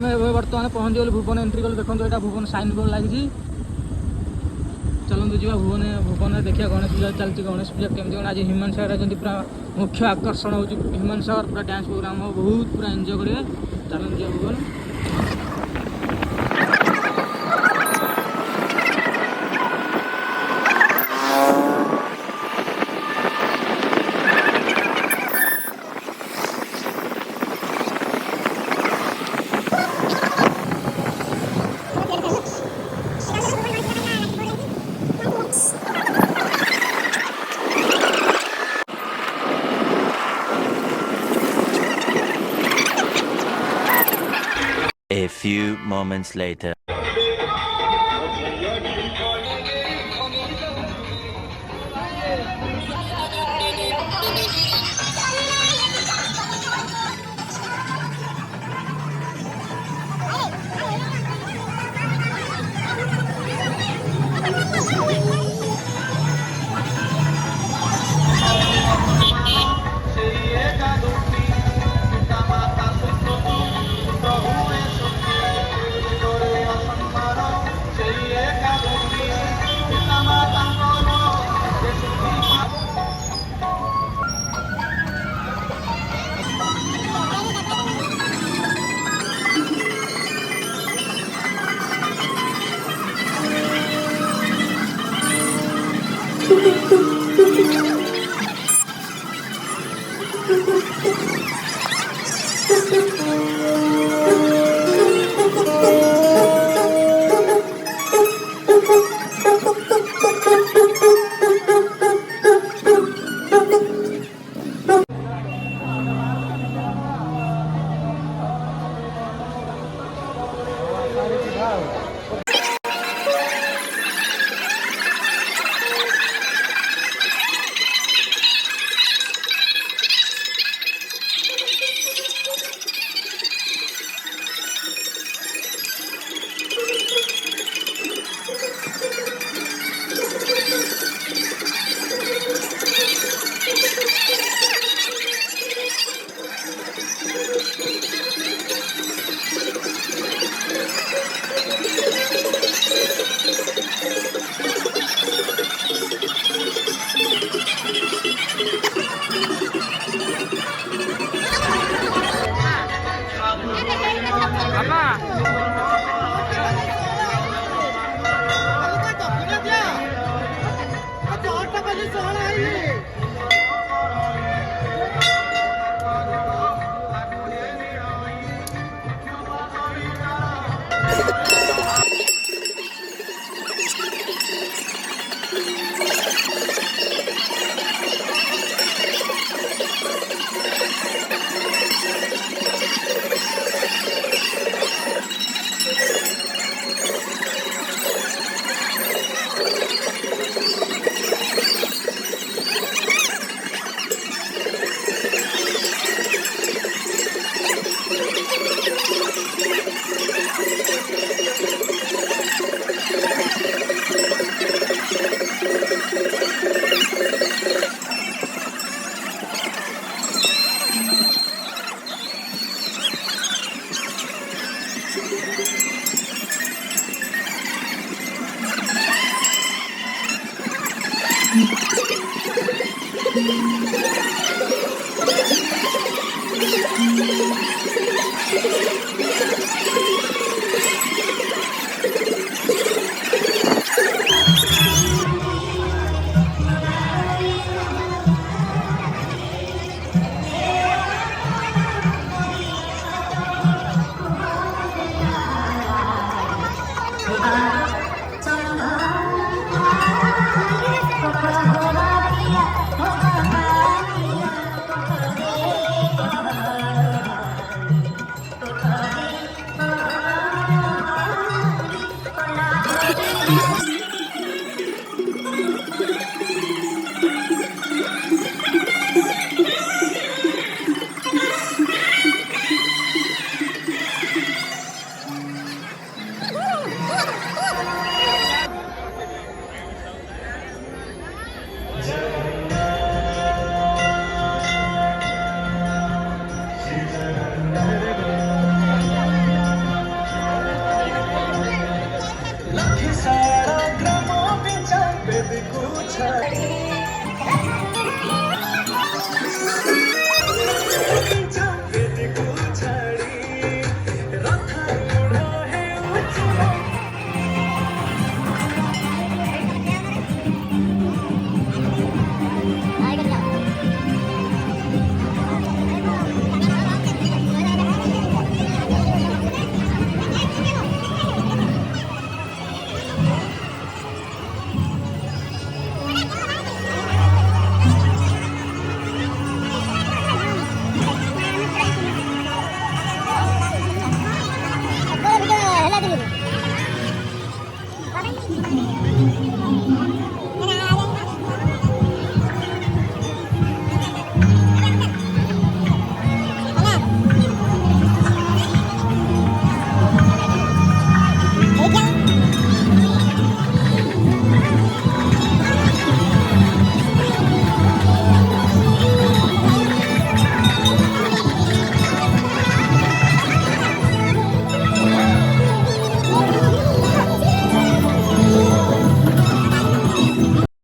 बर्तमान पहुँच गलु भुवन एंट्री कलु देखो यहाँ भुवन साइन बोर्ड लगी। चलते जा भुवन भुवन देखिए गणेश पूजा चलती गणेश पूजा केमती कौन आज ह्यूमन सागर पूरा मुख्य आकर्षण हो ह्यूमन सागर पूरा डांस प्रोग्राम हो बहुत पूरा एंजॉय करेंगे। चलते जा भुवन A few moments later.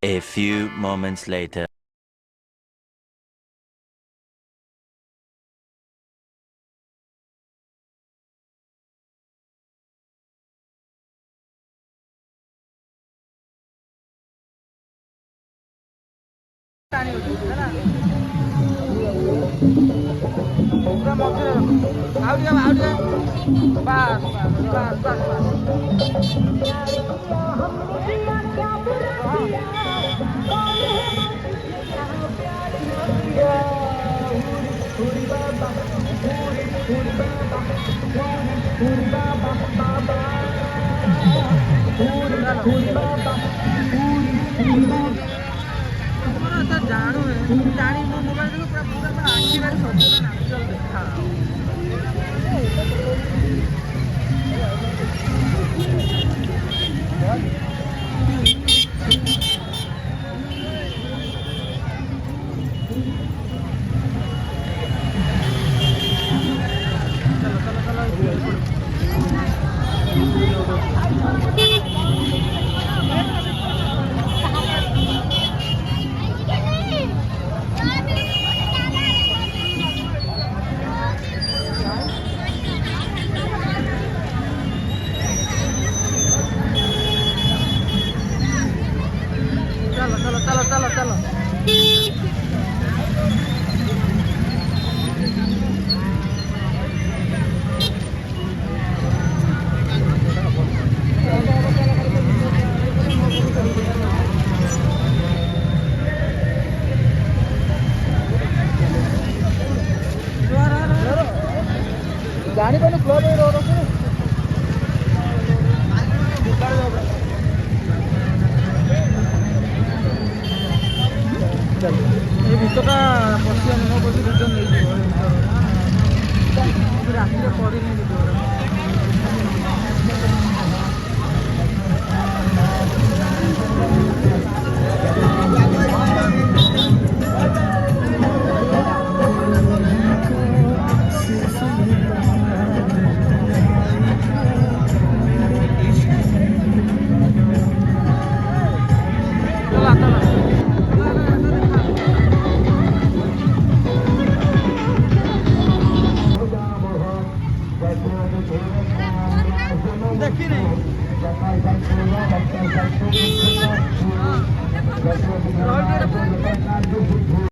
A few moments later. टाणी होती है ना पूरा मौके आउट बस बस बस जानू है जानी मो मोबाइल देखो पूरा पूरा पूरा आखि बारे सब नेचुरल देखा चलो गाड़ी पर क्लोज हो रहा है ये ভিতরটা পশি আমি নো পশি রিটার্ন নেই দিব রাত্রে পরে নিয়ে দিব देखी नहीं हाँ